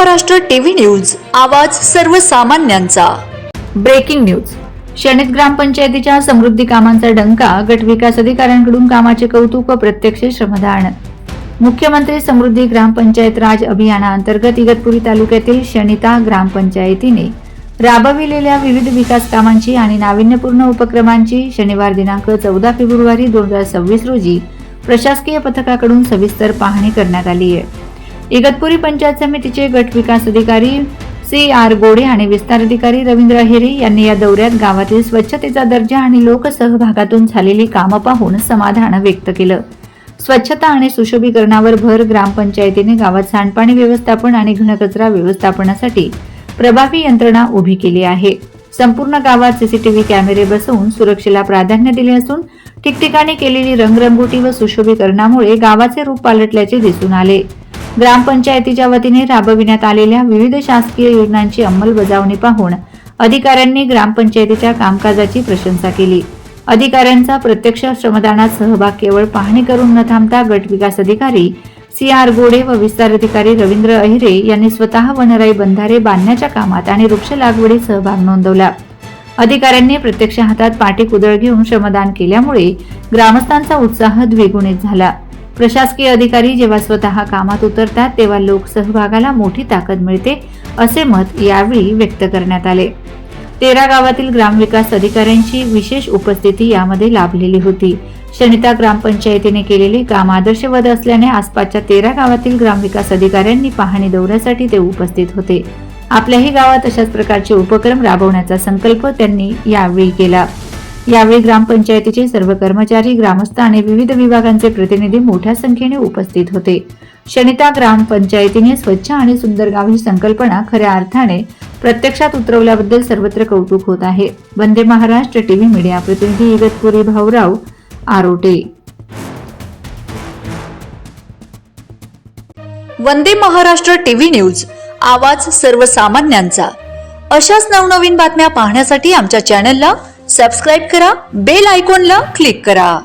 Maharashtra TV news, आवाज सर्वसामान्यांचा। Breaking news. शनीत ग्रामपंचायतीच्या समृद्धी कामांचा डंका, गट विकास अधिकाऱ्यांकडून कामाचे कौतुक व प्रत्यक्ष श्रमदान। मुख्यमंत्री समृद्धी ग्रामपंचायत राज अभियानाअंतर्गत इगतपुरी तालुक्यातील शनिता ग्रामपंचायतीने राबविलेल्या विविध विकास कामांची आणि नाविन्यपूर्ण उपक्रमांची शनिवार दिनांक 14 फेब्रुवारी 2026 रोजी प्रशासकीय पथकाकडून सविस्तर पाहणी करण्यात आली आहे। इगतपुरी पंचायत समितीचे गट विकास अधिकारी CR गोडे आणि विस्तार अधिकारी रवींद्र अहिरे यांनी या दौऱ्यात गावातील स्वच्छतेचा दर्जा आणि लोकसहभागातून झालेली कामं पाहून समाधान व्यक्त केलं। स्वच्छता आणि सुशोभीकरणावर भर ग्रामपंचायतीने गावात सांडपाणी व्यवस्थापन आणि घनकचरा व्यवस्थापनासाठी प्रभावी यंत्रणा उभी केली आहे। संपूर्ण गावात CCTV कॅमेरे बसवून सुरक्षेला प्राधान्य दिले असून ठिकठिकाणी केलेली रंगरंगोटी व सुशोभीकरणामुळे गावाचे रूप पालटल्याचे दिसून आले। ग्रामपंचायतीच्या वतीने राबविण्यात आलेल्या विविध शासकीय योजनांची अंमलबजावणी पाहून अधिकाऱ्यांनी ग्रामपंचायतीच्या कामकाजाची प्रशंसा केली। अधिकाऱ्यांचा प्रत्यक्ष श्रमदानात सहभाग केवळ पाहणी करून न थांबता गट विकास अधिकारी CR गोडे व विस्तार अधिकारी रवींद्र अहिरे यांनी स्वतः वनराई बंधारे बांधण्याच्या कामात आणि वृक्ष लागवडीत सहभाग नोंदवला। अधिकाऱ्यांनी प्रत्यक्ष हातात पाटी कुदळ घेऊन श्रमदान केल्यामुळे ग्रामस्थांचा उत्साह द्विगुणित झाला। प्रशासकीय अधिकारी जेव्हा स्वतः कामात उतरतात तेव्हा लोकसहभागाला मोठी ताकद मिळते, असे मत यावेळी व्यक्त करण्यात आले। 13 गावातील ग्रामविकास अधिकाऱ्यांची विशेष उपस्थिती यामध्ये लाभलेली होती। शनिता ग्रामपंचायतीने केलेले काम आदर्शवत असल्याने आसपासच्या 13 गावातील ग्रामविकास अधिकाऱ्यांनी पाहणी दौऱ्यासाठी ते उपस्थित होते। आपल्याही गावात अशाच प्रकारचे उपक्रम राबवण्याचा संकल्प त्यांनी यावेळी केला। यावेळी ग्रामपंचायतीचे सर्व कर्मचारी, ग्रामस्थ आणि विविध विभागांचे प्रतिनिधी मोठ्या संख्येने उपस्थित होते। शनिता ग्रामपंचायतीने स्वच्छ आणि सुंदर गाव ही संकल्पना खऱ्या अर्थाने प्रत्यक्षात उतरवल्याबद्दल सर्वत्र कौतुक होत आहे। वंदे महाराष्ट्र टीव्ही मीडिया प्रतिनिधी इगतपुरी भाऊराव आरोटे। वंदे महाराष्ट्र टीव्ही न्यूज, आवाज सर्वसामान्यांचा। अशाच नवनवीन बातम्या पाहण्यासाठी आमच्या चॅनलला सबस्क्राइब करा, बेल आयकॉनला क्लिक करा।